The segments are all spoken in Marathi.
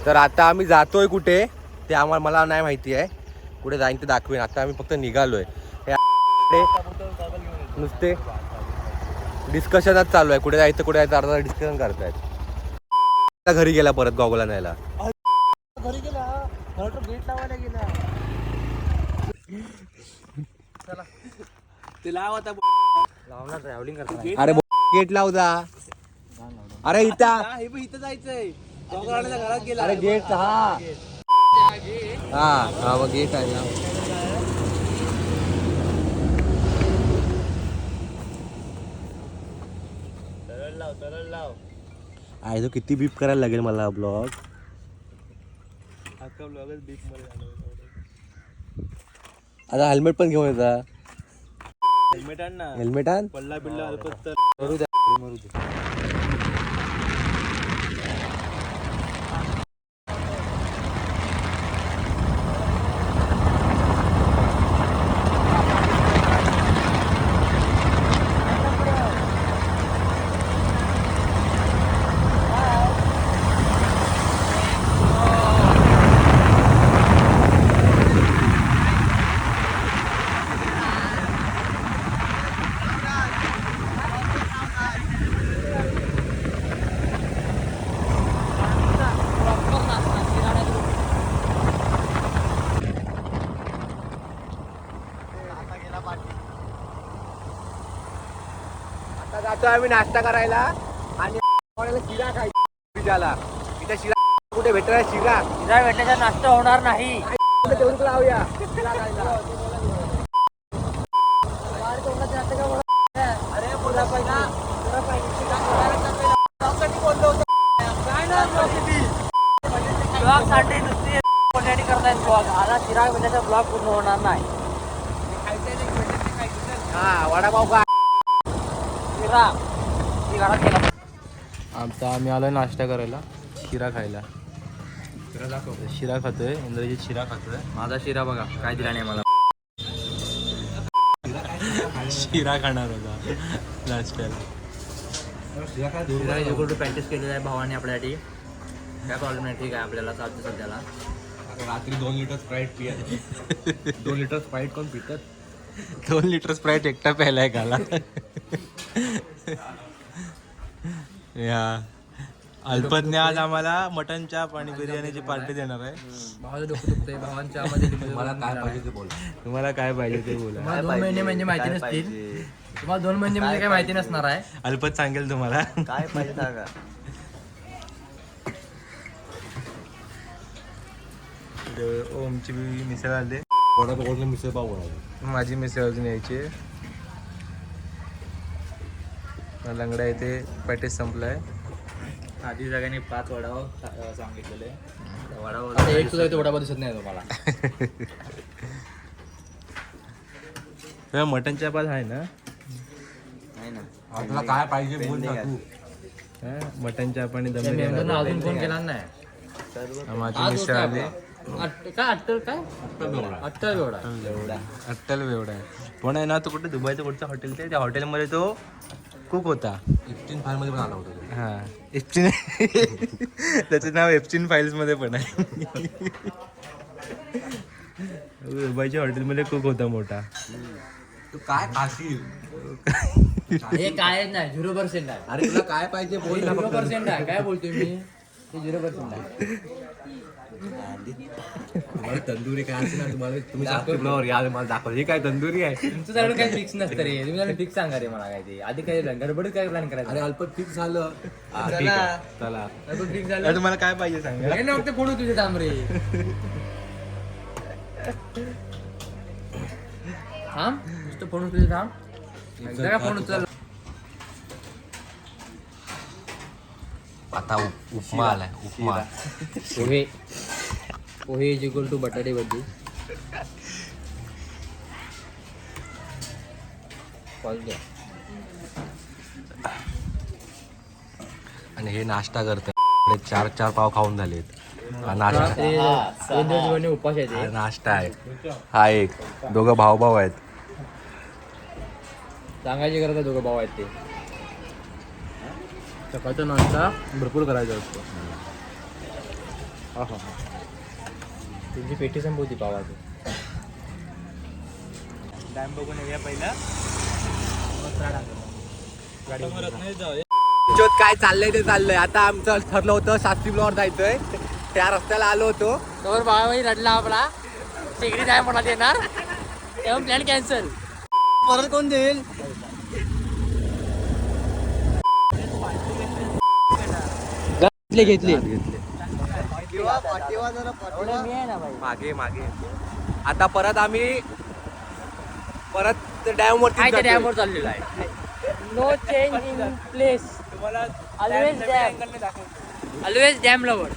तर आता आम्ही जातोय कुठे ते आम्हाला मला नाही माहिती आहे. कुठे जाईन ते दाखवेन. आता आम्ही फक्त निघालोय. नुसते डिस्कशनच चालू आहे. कुठे जायचं अर्धा डिस्कशन करतायत. घरी गेला परत गॉगला न्यायला. घरी गेला गेट लावायला गेला. चला ते लाव आता. लावणार ट्रॅव्हलिंग करतात. अरे गेट लाव जा. अरे इथं जायचंय. घरात गेला. अरे गेट हा गेट आहे ना. सरळ लाव. आहे तो किती बीप करायला लागेल मला ब्लॉग. अख्खा ब्लॉगच बीप मध्ये. आता हेल्मेट पण घेऊन येता. हेल्मेट आण ना. हेल्मेट आण. पडला बिडला अल्पत तर मरू दे. आता जातो आम्ही नाश्ता करायला आणि शिरा खायला. इथे शिरा कुठे भेटणार? शिरा भेटल्याचा नाश्ता होणार नाही. तेवढं लावूया शिरा खायला. अरे बोला ब्लॉग साठी नुसती करतायत ब्लॉग. आता चिराग भेटल्याचा ब्लॉग पूर्ण होणार नाही. हा वडापाव का चिराग ती घरात गेला. आता आम्ही आलोय नाश्ता करायला, शिरा खायला. शिरा खातोय, इंद्रजित शिरा खातोय. माझा शिरा बघा काय दिला नाही मला. शिरा खाणार होता नाश्त्याला. प्रॅक्टिस केलेली आहे भावाने आपल्यासाठी. काय प्रॉब्लेम नाही, ठीक आहे आपल्याला चालतं सध्याला. रात्री 2 लिटर स्प्राईट पिया. 2 लिटर स्प्राईट कोण पितात? 2 लिटर स्प्राईट एकटा प्यायलाय गाला. या अल्पज्ञ आज आम्हाला मटन चाप आणि बिर्याणीची पार्टी देणार आहे. भावाचं डोकं दुखतंय. भावांच्या मध्ये मला काय पाहिजे ते बोल. तुम्हाला काय पाहिजे ते बोला. 2 महिने म्हणजे माहिती नसतील. तुम्हाला 2 महिने म्हणजे काय माहिती नसणार आहे. अल्पच सांगेल तुम्हाला काय पाहिजे सांगा. ओमची मिसळ आले. कोणाला मिसळ पाव बनवतो. माझी मिसळ अजून यायची. लंगडा इथे पॅटेज संपलाय. आधी सगळ्यांनी 5 वडापाव सांगितलेले. वडापाव एक सुद्धा इथे वडापाव दिसत नाही तुम्हाला. मटन चाप आहे ना? तुला काय पाहिजे बोल ना तू. मटन चाप आणि दम अजून फोन केला नाही. माझी मिसळ आली. काय अट्टल अट्टल बेवडा आहे. पण आहे ना, तो कुठे दुबईचं कुठचं हॉटेल ते त्या हॉटेलमध्ये तो कुक होता. एप्स्टीन फाईल मध्ये पण आला होता. हा एप्स्टीन. त्याचं नाव एप्स्टीन फाईल्स मध्ये पण आहे. दुबईच्या हॉटेलमध्ये कुक होता मोठा. तू काय खाशील? हे काय नाही 0% आहे. अरे तुला काय पाहिजे बोल ना. 0% आहे. काय बोलतोय मी? हे 0% आहे. तुम्हाला तंदुरी काय असेल ना, तुम्ही दाखवलं यार मला दाखव. हे काय तंदुरी आहे? तुमचं सगळं काही फिक्स नसतं रे. तुम्ही जरा फिक्स सांगा रे मला. काय ते आधी काय गडबडीत काय प्लॅन करायचं? अरे अल्प फिक्स झालं. ठीक आहे. चला फिक्स झालं. तुम्हाला काय पाहिजे सांगा. हे नव्हते फोडू तुझे तांबरे. थांब नुसतं फोडून तुझे थांब. एकदा काय फोन उचल. आता उपमा आलाय. उपमा पोहे इज इक्वल टू बटाटे भजी. आणि हे नाश्ता करतात. 4 पाव खाऊन झालेत. हा नाश्ता उपास आहे ते. नाश्ता आहे हा. एक दोघं भाऊ आहेत. सांगायची गरज आहे. दोघं भाऊ आहेत ते. सकाळचा नाश्ता भरपूर करायचा असतो. तुमची पेटी संपवती पावाची. डॅम बघून येऊया पहिला. जोत काय चाललंय ते चाललंय. आता आमचं ठरलं होतं शास्त्री ब्लॉवर जायचंय, त्या रस्त्याला आलो होतो. तर बाळाबाई रडला आपला शेगडी नाही म्हणत येणार तेव्हा प्लॅन कॅन्सल. परत कोण देईल? घेतले मागे मागे. आता परत आम्ही डॅम वरती डॅम वर चाललेलो आहे. No change in place, always dam lover.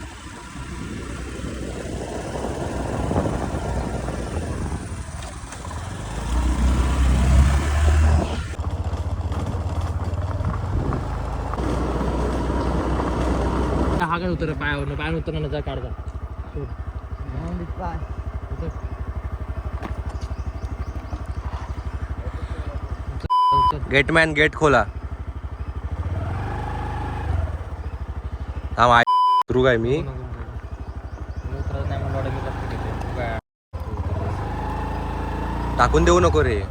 हा काय उतर पायावर उतरण्याचा काढता. गेटमॅन गेट खोला. हा सुरू काय मी टाकून देऊ नको रे.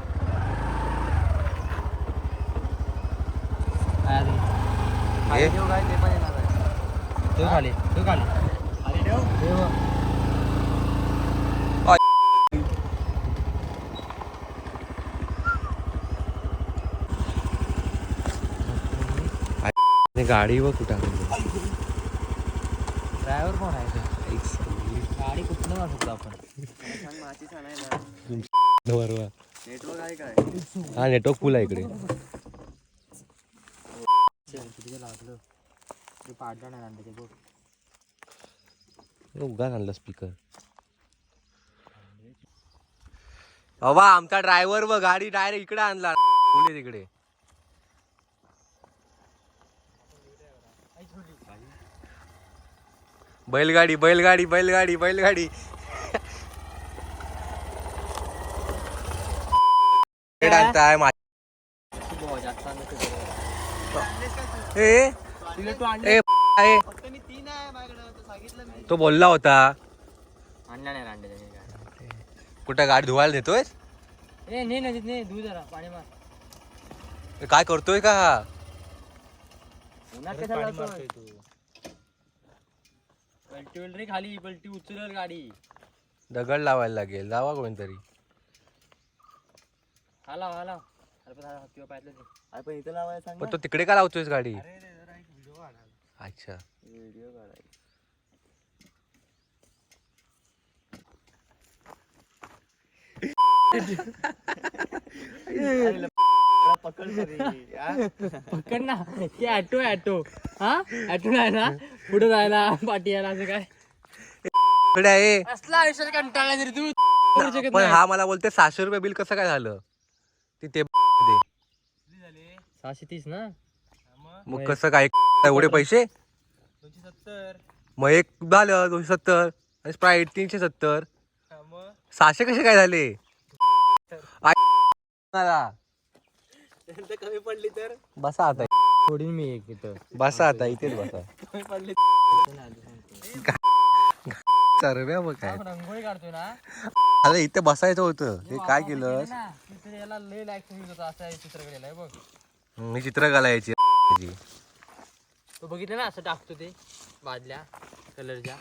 गाडी व कुठं ड्रायव्हर कोण आहे? गाडी कुठनं जाऊ शकतो आपण? नेटवर्क आहे काय? हा नेटवर्क फुल आहे इकडे. लागलं ते पाडलं नाही आणलं ते बघ. उगा आणला स्पीकर. बाबा आमचा ड्रायव्हर व गाडी डायरेक्ट इकडे आणला तिकडे. बैलगाडी बैलगाडी बैलगाडी बैलगाडी. आणताय तो बोलला होता. आणला नाही आणलं. कुठं गाडी धुवायला देतोय? ए ने नदीत ने दूध जरा पाणी मार. काय करतोय का हा? उन्हात कशाला जातोय? पलटी होईल रे खाली, पलटी उचलेल गाडी. दगड लावायला लागेल. जावा कोणतरी. हाला हाला किंवा पाहिजे पण इथं लावायला सांग. पण तो तिकडे का लावतोयस गाडी? अच्छा व्हिडिओ काढायचा. पकड ना ते ऍटो ऍटो. हा ऍटो नाही ना पुढे जायला पाठी यायला असं काय असला आयुष्यात कंटाळा तरी तू. पण हा मला बोलते 600 रुपये बिल कसं काय झालं तिथे? 630 ना. मग कसं काय एवढे पैसे? 270. मग एक झालं 270 आणि स्प्राईट 370. 600 कसे काय झाले? कमी पडली तर बसा आता. थोडी मी एक इथं बसा आता इथेच बसा. कमी पडली सर्व्या मग काय रंगोळी काढतोय ना. अरे इथे बसायचं होतं. हे काय केलं? याला लय लाईक होता असं चित्र केलेलं आहे बघ. मी चित्र घालायची. तो बघितलं ना असं टाकतो ते बादल्या कलरच्या.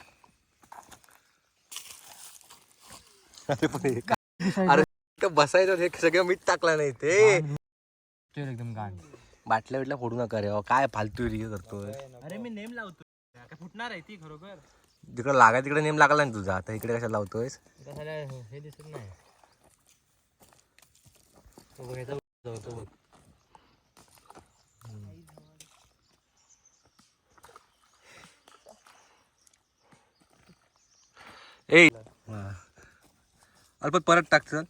अरे बसायचं हे सगळं मीठ टाकला नाही ते. एकदम गाण. बाटल्या बिटल्या फोडू नका रे. काय फालतू रे करतोय. अरे मी नेम लावतो. काय फुटणार आहे ती खरोखर. तिकडे लागा तिकडे नेम लागला ना तुझा. आता इकडे कशाला लावतोयस? हे दिसत नाही. ए अल्प परत टाक चल.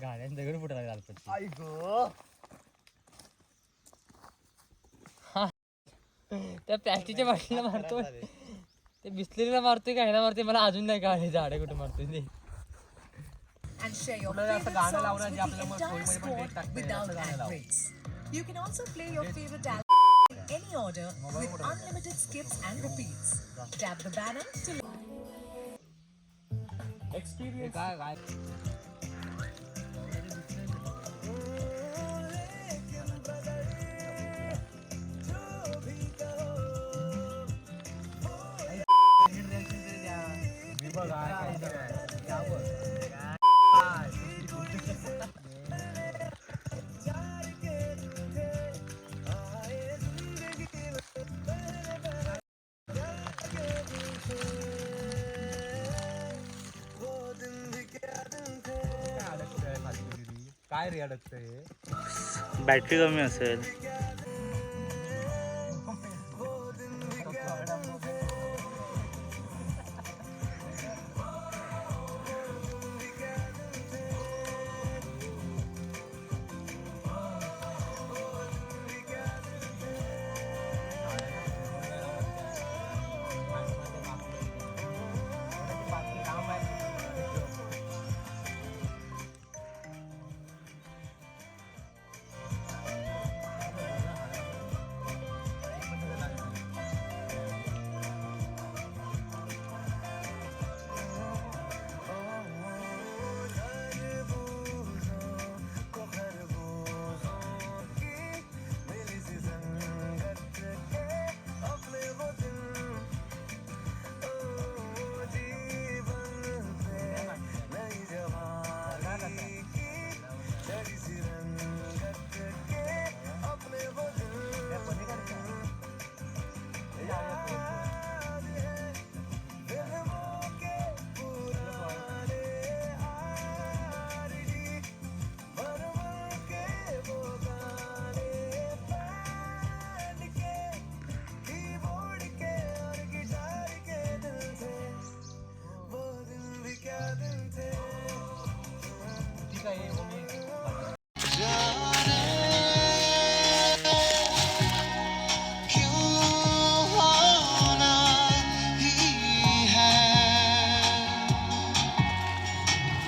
गाड्यान दगड फुटायला लागला. त्या प्लॅस्टिकच्या बाटलीला मारतोय. ते बिस्लेरीला मारतोय का ह्याला मारतोय मला अजून नाही कळलं. झाडे कुठे मारतोय ते. गाणं लावलं जे आपल्याला You can also play your favorite album in any order with unlimited skips and repeats. Tap the banner to काय रे अडकतंय? बॅटरी कमी असेल.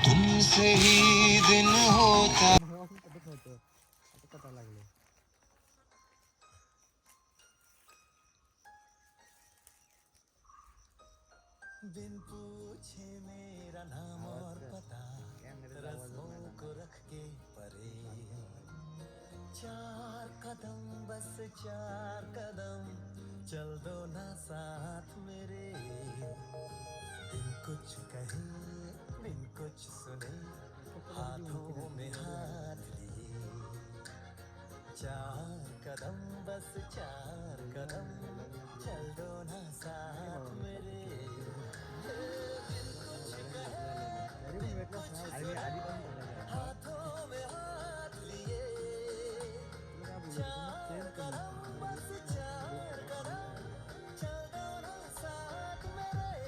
तुमसे ही दिन होता बिन पूछे मेरा नाम और पता रस्मों को रख के परे 4 कदम बस 4 कदम चल दो ना साथ मेरे बिन कुछ कहे बिन कुछ सुने हाथों में हाथ लिए 4 कदम बस 4 कदम चल दो ना साथ मेरे हाथों में हाथ लिए 4 कदम बस 4 कदम चल दो ना साथ मेरे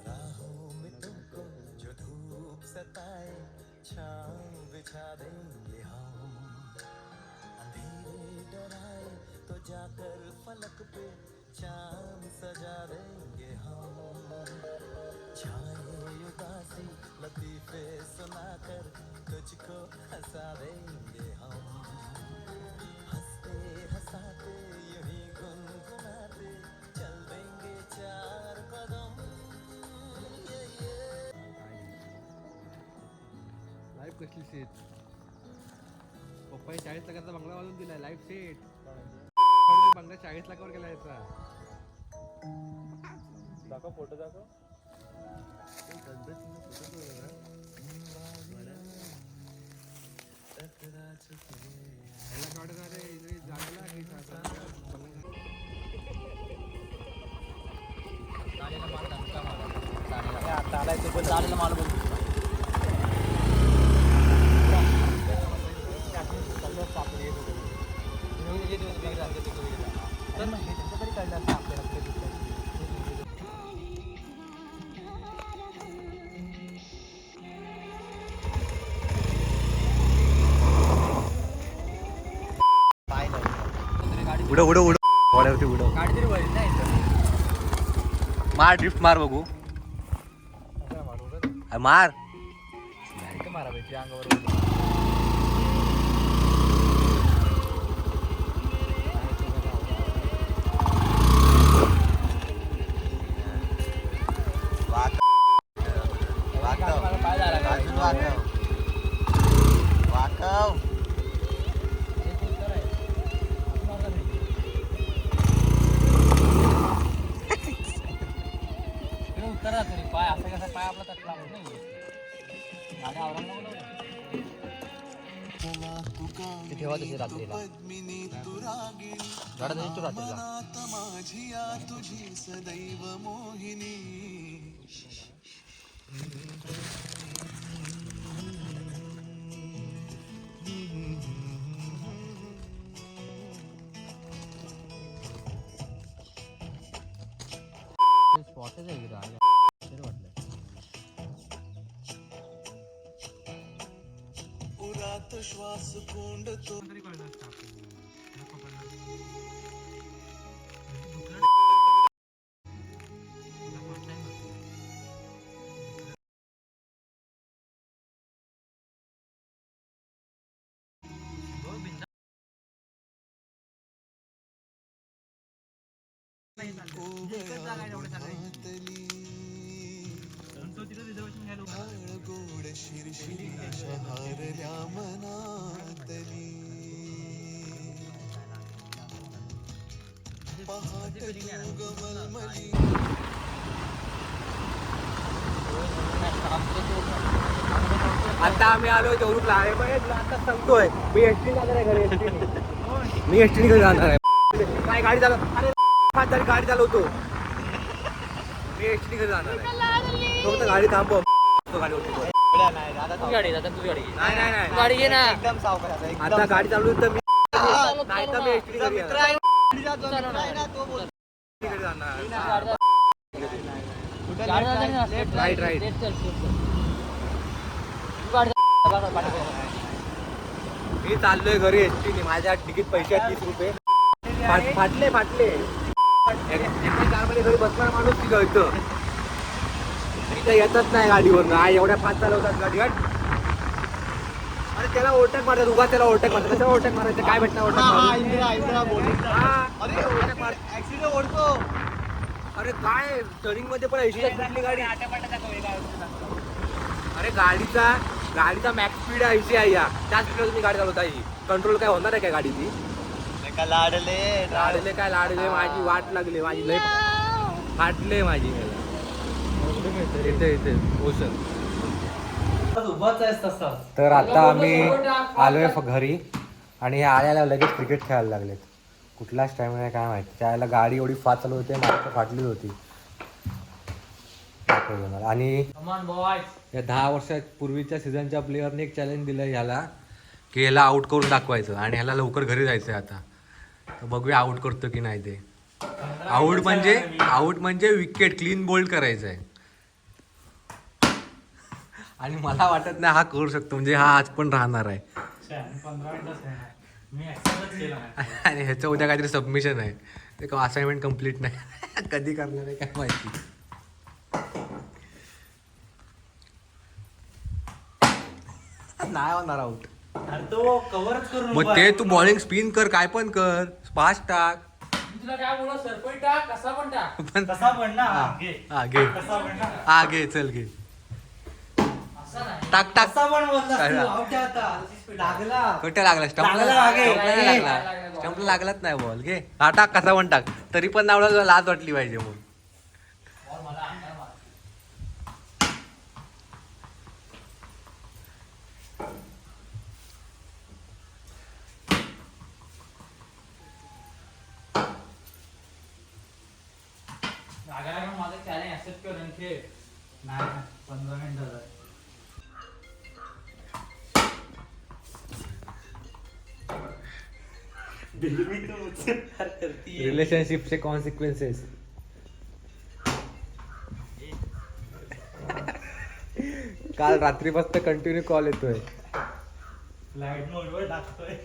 राहों में तुमको जो धूप सताए छाँव बिछा देंगे हम अंधेरे डराए तो जाकर फलक पे चांद सजा देंगे हम छाए उदासी लतीफे सुनाकर तुझको हंसा देंगे हम हंसते हंसाते यूं ही गुनगुनाते चल देंगे 4 कदम लाईफ कसली सेट पप्पाने 40 लाखाचा बंगला बांधून दिलाय लाईफ सेट बंगला 40 लाखावर गेला याचा दाखव फोटो दाखव. चालेल माल बोल. उडव उडव उडव वाड्यावरती उडव. गाडी तरी वळली नाही इथं. मार ड्रिफ्ट मार बघू. मार मारा भेटली अंगावर. उत्तर जातो रे पाय असं कसा पाय आपला तटला नाही गाडी आवरायला नको ते ठेवा तशी रात्रीला गाडा तशी तू रात्रीला. तुझी सदैव मोहिनी स्पॉटच आहे की राज वाटलं. उरात श्वास कोंडतो गोड शिरशिरी शहरल्या मनातली पहाट तू गमलमली. आता आम्ही आलोय देवरूखला. अरे पण आता सांगतोय मी एसटी जाणार आहे घरी. मी एसटी घरी जाणार आहे. काय गाडी चालव. अरे तरी गाडी चालवतो. मी एसटी घरी जाणार आहे. तो फक्त गाडी थांबव. गाडी होती तू गाडी दादा तू गाडी नाही नाही नाही गाडी घे ना. आता गाडी चालू तर मी नाही तर मी एसटी घरी जाणार. Right right. मी चाललोय घरी एसटीने. माझ्या तिकीट पैसे आहेत 30 रुपये. फाटले कारमध्ये घरी बसणार माणूस तिथं इथं येतच नाही गाडीवर. नाही एवढ्या फास्ट चालवतात गाडी. अरे त्याला ओव्हरटेक मारतात. उगा त्याला ओव्हरटेक मारतात. त्याला ओव्हरटेक मारायचं काय भेटणार ओव्हरटेक. अरे काय टर्निंग मध्ये पण 80 कुठली गाडी. अरे गाडीचा मॅक्स स्पीड आहे 80 आहे. या त्या स्पीडला तुम्ही गाडी चालवता. ही कंट्रोल काय होणार आहे काय गाडीची. लाडले काय लाडले. माझी वाट लागली. माझी लय फाटले माझी. इथे ओशन. तर आता आम्ही आलोय घरी आणि हे आल्याला लगेच क्रिकेट खेळायला लागलेत. कुठलाच टाइम नाही काय माहिती. त्याला गाडी एवढी फास्ट चालू होते. मागचं फाटली होती. आणि या 10 वर्षापूर्वीच्या सीझनच्या प्लेअरने एक चॅलेंज दिलं ह्याला की ह्याला आउट करून दाखवायचं आणि ह्याला लवकर घरी जायचं आहे. आता तर बघूया आउट करतो की नाही ते. आउट म्हणजे विकेट क्लीन बोल्ड करायचं आहे. आणि मला वाटत नाही हा करू शकतो. म्हणजे हा आज पण राहणार आहे. आणि ह्याचं उद्या काहीतरी सबमिशन आहे. ते असाइनमेंट कम्प्लीट नाही. कधी करणार आहे काय माहिती. नाही होणार आउट. मग ते तू बॉलिंग स्पिन कर. काय पण कर. फास्ट टाक. तुला काय बोलू सरपंच टाक कसा पण टाक. पण घे चल घे. टाक कुठे लागला. स्टंपला लागलाच नाही बॉल. घे हा टाक कसा पण टाक. तरी पण नावला लाज वाटली पाहिजे मग. माझं चॅलेंज ऍक्सेप्ट कर आणि खेळ. नाही 15 मिनिटं. रिलेशनशिपचे कॉन्सिक्वेन्सेस. काल रात्रीपासून कंटिन्यू कॉल येतोय. फ्लाईट मोडवर टाकतोय.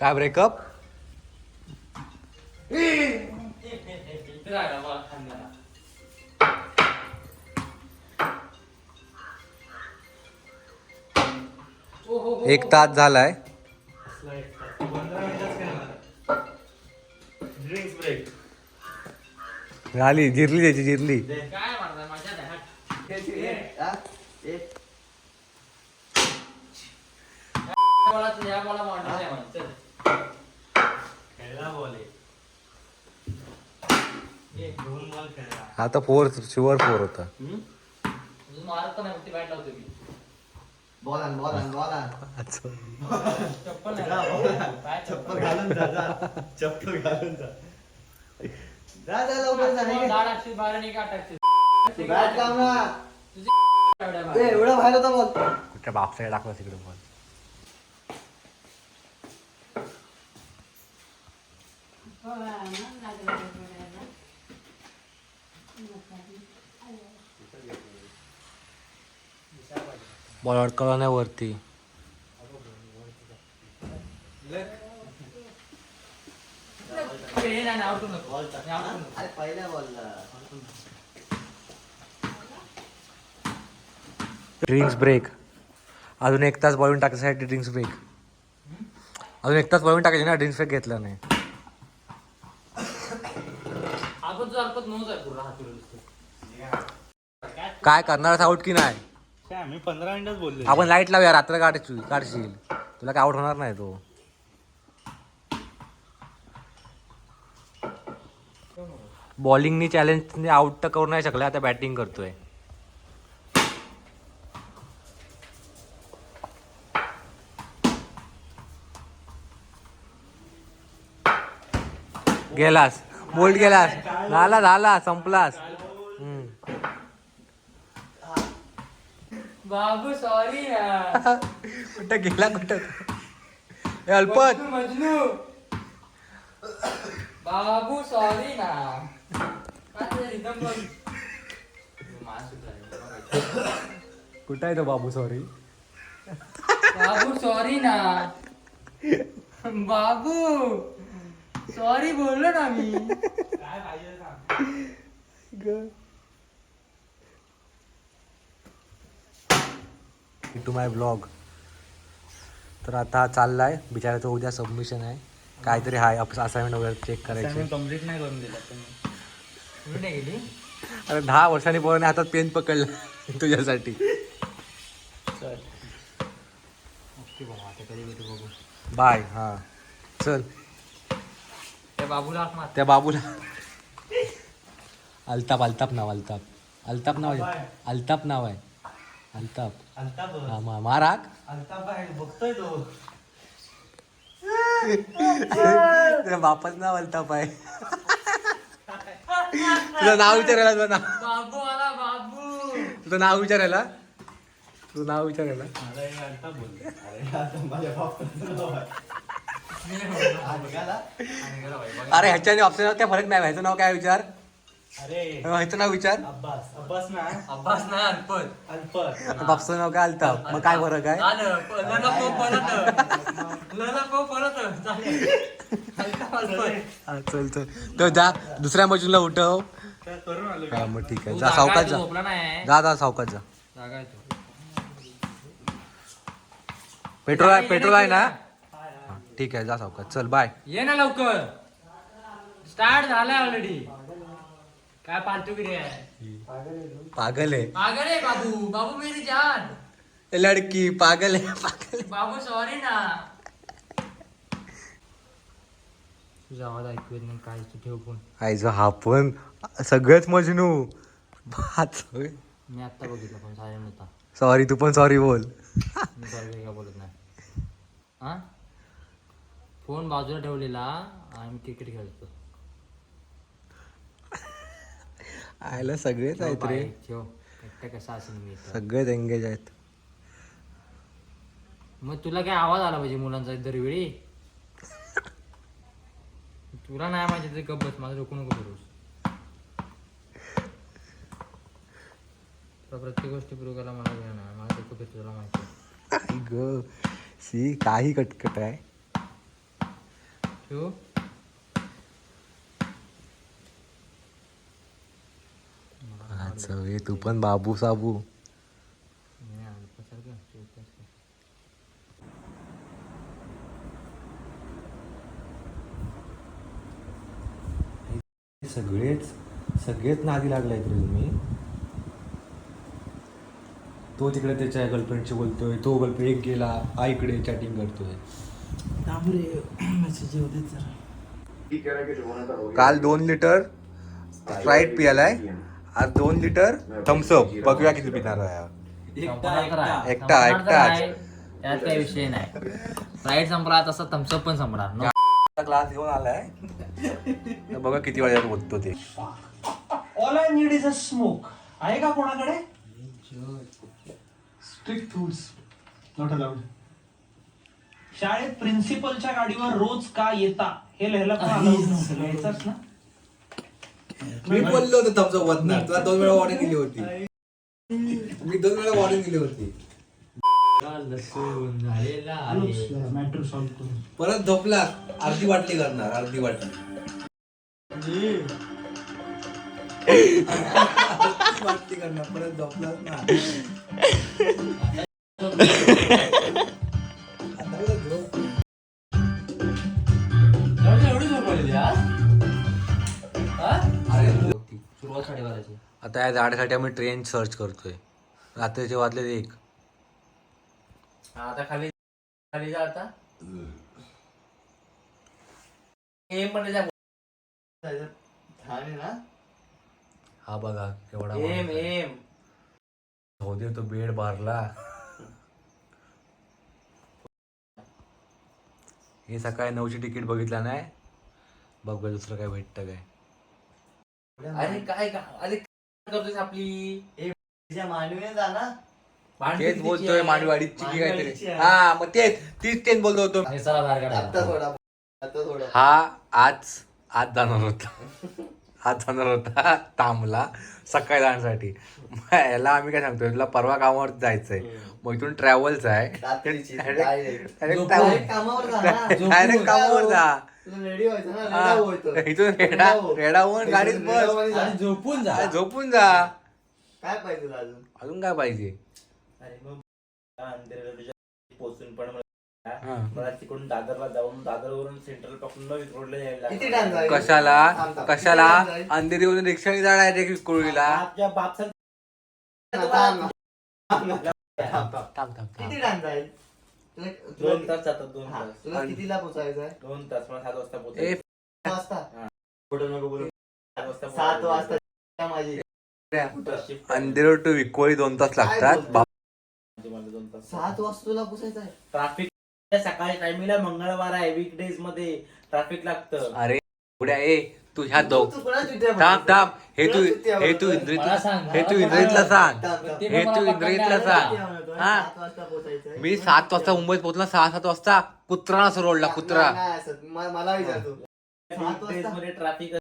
काय ब्रेकअप? एक तास झालाय. Drinks break. झाली जिरली त्याची जिरली. काय मारणार माझ्या या मला मांडणार आहे म्हणतात. खेळला बॉल आहे. दोन बॉल खेळला. आता 4 शुअर 4 होता. तुझं मारत पण नाही, बॅट लावतो मी. अच्छा. चप्पल नाही. काय चप्पल घालून जा. चप्पल घालून जा. दाढ अक्षी बाहेर नाही का टाकते. एवढा बाहेर होता बॉल. कुठच्या बापसाला टाकला तिकडे बॉल. बॉल अडकला नाही वरती. हे नाही आउट नको. अरे पहिल्या बॉलला ड्रिंक्स ब्रेक. अजून 1 तास बॉलिंग टाकायसाठी ड्रिंक्स ब्रेक. अजून 1 तास बॉलिंग टाकायची ना, ड्रिंक्स ब्रेक घेतला नाही. आपण तुझा अर्पत नव्हतं आहे पूर्ण हात. काय करणार आउट की नाही? मी 15 मिनिटच बोललो. आपण लाईट लावूया, रात्र काढशील. तुला काय आउट होणार नाही तो. बॉलिंगनी चॅलेंज आउट तर करू नाही शकला, आता बॅटिंग करतोय. गेलास, बोल्ड गेलास. झाला संपलास. बाबू सॉरी यार. कुठं गेला कुठं? अल्पत मजनू. बाबू सॉरी ना. काय रिदम बघ. कुठं आहे तो बाबू? सॉरी बाबू सॉरी ना. बाबू सॉरी बोललो ना मी. काय पाहिजे सांग. To my blog. तर आता चाललाय बिचाराचं उद्या सबमिशन आहे. काहीतरी हाय असाइनमेंट वगैरे चेक करायचे. कम्प्लीट नाही करून दिला कुठे नाही गेली. अरे 10 वर्षांनी पोराने हातात पेन पकडला तुझ्यासाठी. बाय. हा चल. त्या बाबूला हाक मार. त्या बाबूला अल्ताप नाव आहे. अल्ताप नाव आहे. अल्ताप. हा मार हाक. बघतोय तो. तुझ्या बापाच नाव अल्ताप आहे. तुझं नाव विचारायला बाबू आला बाबू. तुझं नाव विचारायला. अरे ह्याच्याने ऑप्शन काय फरक नाही. ह्याचं नाव काय विचार. ह्याचं नाव विचार. अब्बास ना. अब्बास नाही अल्पत. बापचं नाव काय अल्ताप. मग काय फरक आहे. हा, चल तर जा दुसऱ्या मजूनला उठव. करून आलो. हा मग ठीक आहे. जा सावकाश जा. जा सावकाश जा. पेट्रोल आहे ना. हा, ठीक आहे जा सावकाश. चल बाय. ये ना लवकर. स्टार्ट झालाय ऑलरेडी. काय पालतूगिरी आहे. पागल आहे. पागल आहे बाबू मेरी जान. लडकी पागल आहे. बाबू सॉरी ना. तुझा आवाज ऐकू येत नाही. काय तू ठेव फोन. आईचा हा पण सगळंच मजनू. मी आत्ता बघितलं पण सायलेंट होता. सॉरी. तू पण सॉरी बोल. मी सॉरी काय बोलत नाही. हा फोन बाजूला ठेवलेला आणि क्रिकेट खेळतो. आयला सगळेच आहेत रे. ठेव एकटा कसा असेल मी. सगळेच एंगेज आहेत. मग तुला काय आवाज आला पाहिजे मुलांचा दरवेळी. तुला नाही माहिती तरी गप्प बस. माझं डोकं नको फिरवूस. प्रत्येक गोष्टी प्रूव्ह करायला मला वेळ नाही. मला ते चुकीचं तुला माहिती आहे. आई ग सी काही कटकट आहे. ठेवू? अच्छा हे तू पण बाबू साबू. नाही, अल्पासारखं चोवीस. सगळेच नादी लागलाय रे तुम्ही. तो तिकडे त्याच्या गर्लफ्रेंडशी बोलतोय, तो गर्लफ्रेंड एक गेला, आईकडे चॅटिंग करतोय. काल 2 लिटर स्प्राईट पियालाय, आज 2 लिटर थम्सअप. बघूया किती पिणार आहे. एकटा त्यात काही विषय नाही. फ्लाईट संपला तसा थम्सअप पण संपणार. ग्लास घेऊन आलाय, तर बघा किती वेळात बोलतो ते. All I need is a smoke. आहे का कोणाकडे? Strict rules not allowed. शाळेत प्रिन्सिपलच्या गाडीवर रोज का येता हे लिहायला पण अलाउड नव्हतं. लिहायचंच ना. मी बोललो होतो थम्सअप होत नाही. तुला 2 वेळा वॉर्निंग दिली होती. मी 2 वेळा वॉर्निंग दिली होती. मॅटर सॉल्व्ह करून परत झोपला, अर्धी बाटली करणार, अर्धी बाटली. बाटली करणार, परत झोपलाच ना. सुरुवात 12:30ची. आता या झाडासाठी आम्ही ट्रेन सर्च करतोय. रात्रीचे वाजले 1. आता खाली जा. आता एम मध्ये जा. हा बघा केवढा एम माणूस आहे. एम हो दे, तो बेड भरला. हे सकाळी 9ची तिकीट बघितला नाही. बघ दुसरं काय भेटतं काय. अरे काय अरे करतोय आपली मांडवीने जा ना. तेच बोलतोय मांडवाडीची की काहीतरी. हा मग तेच बोलतो होतो. चला बाहेर काढा. आता थोडा हा आज जाणार होता तांबला सकाळी जाण्यासाठी. याला आम्ही काय सांगतोय, तुला परवा कामावर जायचंय, मग इथून ट्रॅव्हल्स आहे, रात्रीची डायरेक्ट कामावर जा ना. डायरेक्ट कामावर जा. तुला रेडी व्हायचं ना. रेडा होतो. इथून रेडा होऊन गाडीत बस, झोपून जा. काय पाहिजे तुला अजून? अजून काय पाहिजे. अरे मग अंधेरीला तुझ्या पोहोचून पण हा. मला तिकडून दादरला जाऊन दादरवरून सेंट्रल पकडून नवीन रोडला यायला किती टाइम जाईल? कशाला अंधेरीवरून रिक्षाने जाणार आहे विक्रोळीला. आपल्या बापसा किती टाइम जाईल? 2 तास जातात. 2 हा, तास तुला कितीला पोचायचं आहे? 2 तास. मला 7 वाजता ए, पोहोचायचं. 7 वाजता. कुठं नको बोलू. 7 वाजता 7 वाजता माझी शिफ्ट अंधेरीवर टू विक्रोळी 2 तास लागतात. मला 2 तास. 7 वाजता तुला पोचायचं आहे? ट्रॅफिक सकाळी टायमिंगला मंगळवार आहे, वीकडेज मध्ये ट्रॅफिक लागतं. अरे पुढे ए तू ह्या दोघ तू कोणाला सुट्ट्या थांब पडते? थांब हे तू मला इंद्रितला सांग. हे तू इंद्रितला सांग. थांब, थांब. हे तू इंद्रितला सांग. हा. 7 वाजता पोचायचं आहे. मी 7 वाजता मुंबईत पोहोचला. 6-7 वाजता कुत्रा रोडला कुत्रा. नाही, नाही असं. मला विचारतो 7 वीकडेज वाजता मध्ये ट्रॅफिक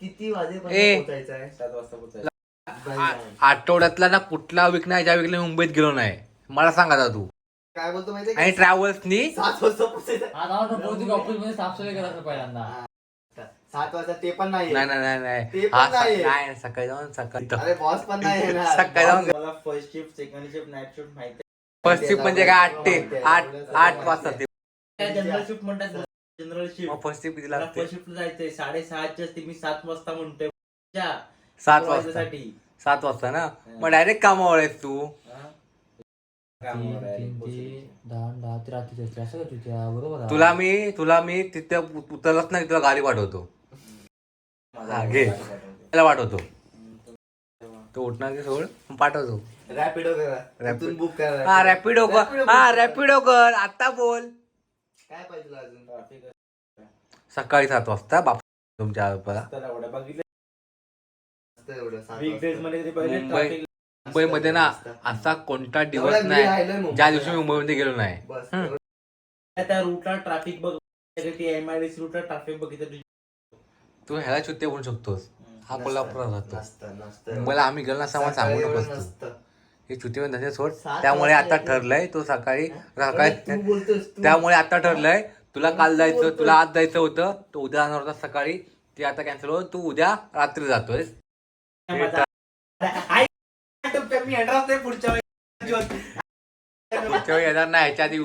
किती वाजेपर्यंत ए. पोचायचं आहे? 7 वाजता पोहोचायचं. आठवड्यातला ना कुठला वीक नाही ज्या वीकला मी मुंबईत गेलो नाही. मला सांग आता तू. काय बोलतो माहितीये आणि का? ट्रॅव्हल्सनी 7 वाजता पोचायचं आहे. ऑफिस मध्ये साफसफाई करायचं पहिल्यांदा. 7 वाजता ते पण नाही नाही नाही नाही नाही ते पण हा, नाहीये. नाही सकाळी जाऊन सकाळी अरे बॉस पण नाही येणार. सकाळी जाऊन मला first shift, second shift, night shift माहिती फर्स्ट शिफ्ट म्हणजे काय 8 ते 8 वाजता ते. आहे. जनरल शिफ्ट म्हणतात. General shift. मग फर्स्ट शिफ्ट किती मला लागते? फर्स्ट शिफ्टला जायचंय 6:30ची असते. मी 7 वाजता म्हणतोय 7 वाजता साठी 7 वाजता ना. मग डायरेक्ट कामावर आहेस तू. तुला मी तिथे उतरलंच नाही, तुला गाडी पाठवतो. हा घे त्याला पाठवतो. तो उठणार की सोड पाठवतो. रॅपिडो करा. इथून बुक करा. हा रॅपिडो कर. हा रॅपिडो कर. आता बोल. काय पाहिजे तुला अजून? सकाळी 7 वाजता बाप तुमच्या आजोबाला. बघितलं एवढं 7 वीकडेज वाजता. मध्ये पहिले मुंबई- ट्रॅफिक मुंबईमध्ये ना असा कोणता दिवस एवढा मी नाही राहिलोय मुंबईत. ज्या दिवशी मी मुंबईमध्ये गेलो नाही. बस हम्म. त्या रूटला ट्रॅफिक बघ. MIDC रूटला ट्रॅफिक बघितलं. तू ह्याला चुत्ते बोलू शकतोस. हा कोल्हापूरला राहतो. मुंबईला आम्ही गेलो ना सामान सांगू नकोस तू. हे चुतीवर धंदे सोड. त्यामुळे आता ठरलंय तो सकाळी त्यामुळे आता ठरलंय तुला काल जायचं, तुला आज जायचं होतं, तो उद्या जाणार होता सकाळी, ते आता कॅन्सल होत. तू उद्या रात्री जातोय. पुढच्या वेळी येणार नाही. ह्याच्या आधी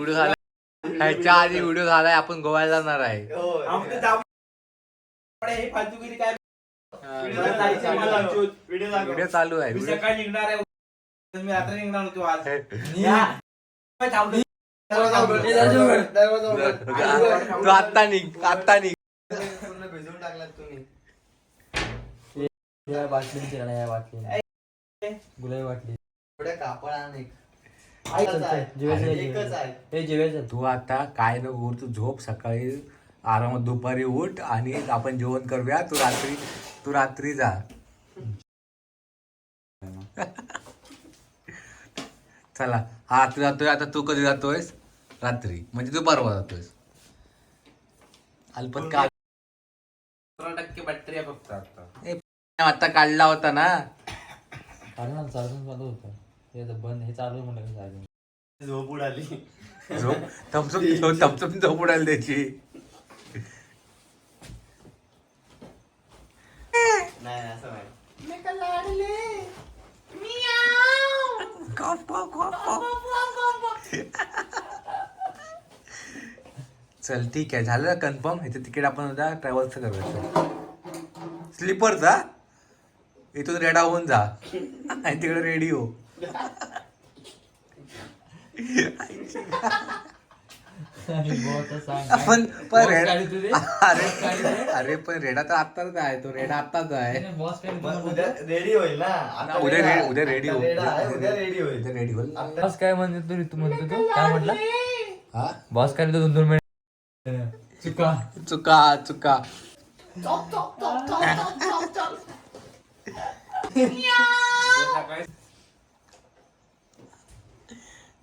व्हिडिओ झालाय आपण गोव्याला जाणार आहे. व्हिडिओ चालू आहे. तू आत्ता निघ, आत्ता निघ. भिजवून टाकला तुम्ही या बाटलीची या बाटली गुलाबी बाटली कापड आणि जेवायचं. तू आता काय नको, तू झोप, सकाळी आरामात दुपारी उठ आणि आपण जेवण करूया. तू रात्री जा. चला हा तू जातोय आता. तू कधी जातोयस? रात्री म्हणजे तू परवा जातोयस. अल्पत का 15% बॅटरी आहे फक्त आता काढला होता ना. चालू चालू होतं हे बंद, हे चालू म्हणलं चालू. झोप उडाली. झोप उडाली त्याची. नाही असं नाही. चल ठीक आहे, झालं कन्फर्म. ह्याचं तिकीट आपण उद्या ट्रॅव्हल्सचं करायचं. स्लीपरचा इथून रेडा होऊन जा आणि तिकडे रेडी हो. पण अरे पण रेडा तर आत्ताच आहे. तो रेडा आत्ताच आहे. रेडी होईल ना उद्या रेडी होईल. बॉस काय म्हणतो तू म्हणतो तू काय म्हटलं? हा बॉस काय म्हणतो 2 मिनिट चुका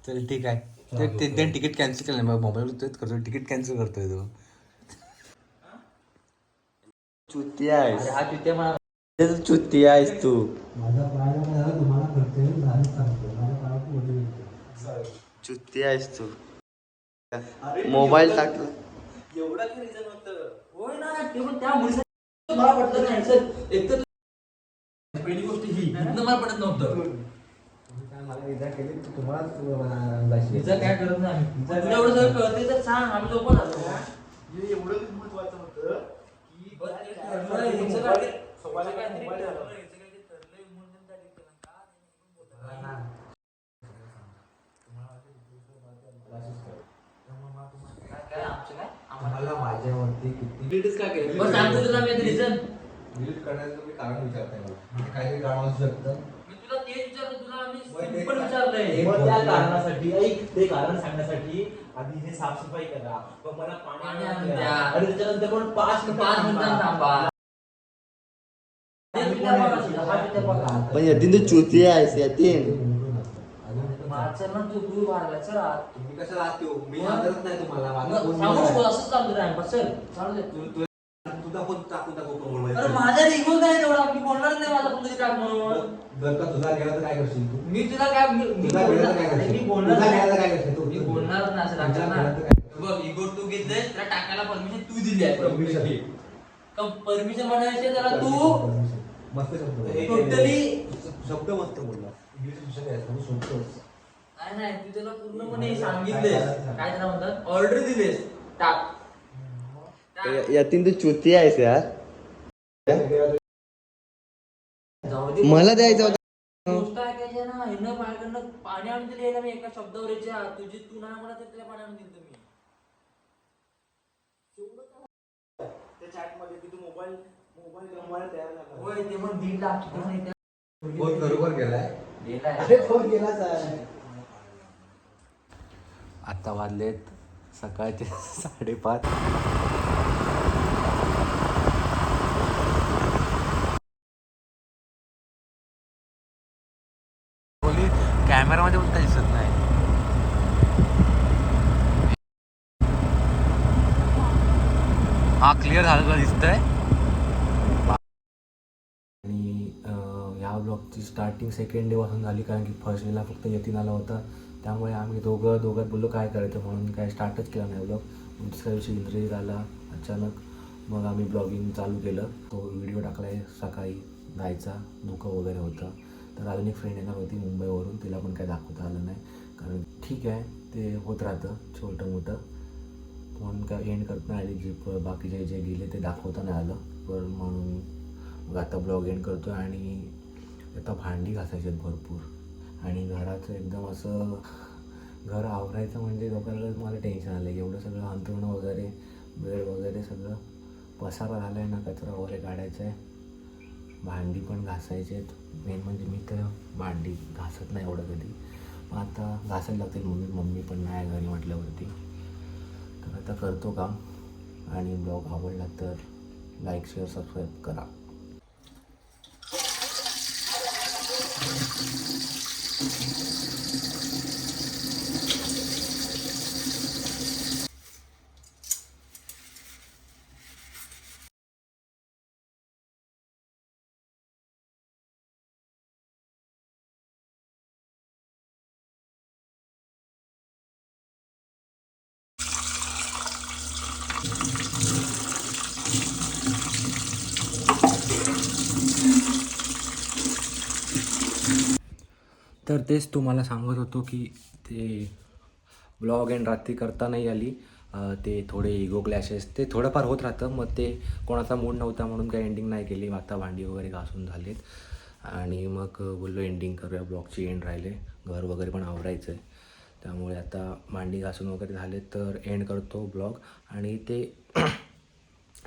चल ठीक आहे. ते तिकीट कॅन्सल केलं. मोबाईल तेच करतो, तिकीट कॅन्सल करतोय तो. चुती आहेस. हा तिथे मला चुती आहेस तू. चुती आहेस तू. मोबाईल टाकला. होय ना, ते पण त्या मुलीचं मला पटलं नाही सर. एक तर पहिली गोष्ट ही मला पटत नव्हतं. विजा काय करत नाही. तुला एवढं सगळं कळते तर सांग, आम्ही लोक आलो. एवढं महत्वाचं होतं की माझ्यावरती किती काय केलं बस सांगतो तुला मी रिझन डिलीट करण्याचं तुम्ही कारण विचारताय मला. म्हणजे काही कारण असू शकतं. मी तुला ते विचारलं, तुला आम्ही सिंपल विचारलंय. त्या कारणासाठी ते कारण सांगण्यासाठी आधी हे साफसफाई करा, मग मला पाणी आणून द्या, आणि त्याच्यानंतर पण 5 मिनिटांनी थांबा. पण यतीन तू चुती आहेस यतीन. तू वाढला चल तुम्ही कशाला आतो? मी सांगत नाही तुम्हाला. माझा फोन असंच चालू टाइमपास. चल चालू दे. तुझा फोन टाकून टाकू. अरे माझा रिगो नाही तेवढा, मी बोलणार नाही माझा फोन तरी टाक म्हणून. जर का तुझा गेला तर काय करशील तू? मी तुला काय मी बोलणार काय करशील तू? मी बोलणार नाही असं लागतं ना. बघ इगो तू घेतलंय, त्याला टाकायला परमिशन तू दिली आहे. परमिशन म्हणायचे त्याला तू मस्त शब्द टोटली शब्द मस्त बोलला. इंग्लिश नाही तू त्याला पूर्णपणे सांगितलेस काय त्याला म्हणतात, ऑर्डर दिलेस टाक. यातीन तू चुती आहेस यार. मला द्यायचं होतं गोष्ट ऐकायची ना. हिनं माझ्याकडनं पाणी आणून दिली आहे मी एका शब्दावर याच्या. तुझी तू नाही म्हणा तर त्याला पाणी आणून दिलं मी. त्या चॅट मध्ये की तू मोबाईल गमवायला तयार झाला. होय ते पण 1.5 लाख नाही त्या फोन बरोबर गेलाय. फोन केलाच आहे. आता वाजलेत सकाळचे 5:30. कॅमेरामध्ये पण काही दिसत नाही. हा क्लिअर झालं दिसतंय. ब्लॉगची स्टार्टिंग सेकंड डेपासून झाली, कारण की फर्स्ट डेला फक्त यतीन आला होता. त्यामुळे आम्ही दोघात बोललो काय करायचं म्हणून काय स्टार्टच केला नाही ब्लॉग. दुसऱ्या दिवशी इंद्रजित आला अचानक, मग आम्ही ब्लॉगिंग चालू केलं. तो व्हिडिओ टाकला आहे सकाळी जायचा, धुकं वगैरे होतं. तर अजून एक फ्रेंड येणार होती मुंबईवरून, तिला पण काय दाखवता आलं नाही, कारण ठीक आहे ते होत राहतं छोटं मोठं, म्हणून काय एंड करत नाही आली. जे बाकीचे जे गेले ते दाखवता नाही आलं, पण म्हणून मग आता ब्लॉग एंड करतो. आणि आता भांडी घासायची आहेत भरपूर, आणि घराचं एकदम असं घर आवरायचं म्हणजे लोकांना मला टेन्शन आलं आहे. एवढं सगळं अंथरुणं वगैरे बेड वगैरे सगळं पसारा झाला आहे ना, कचरा वगैरे काढायचा आहे, भांडी पण घासायचे आहेत. मेन म्हणजे मी तर भांडी घासत नाही एवढं कधी, मग आता घासायला लागतील. मम्मी पण नाही घरी म्हटल्यावरती, तर आता करतो काम. आणि ब्लॉग आवडला तर लाईक शेअर सबस्क्राईब करा. तर तेच तुम्हाला सांगत होतो की ते ब्लॉग एंड रात्री करता नाही आली. ते थोडे इगो क्लॅशेस ते थोडंफार होत राहतं, मग ते कोणाचा मूड नव्हता म्हणून काही एंडिंग नाही केली. आता भांडी वगैरे घासून झालेत आणि मग बोललो एंडिंग करूया, ब्लॉगची एंड राहिले, घर वगैरे पण आवरायचं आहे. त्यामुळे आता भांडी घासून वगैरे झाले तर एंड करतो ब्लॉग. आणि ते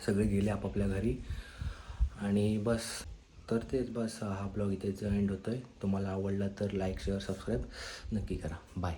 सगळे गेले आपापल्या घरी आणि बस. तर तेच बस, हा ब्लॉग इथेच एंड होतो आहे. तुम्हाला आवडला तर लाईक शेअर सबस्क्राईब नक्की करा. बाय.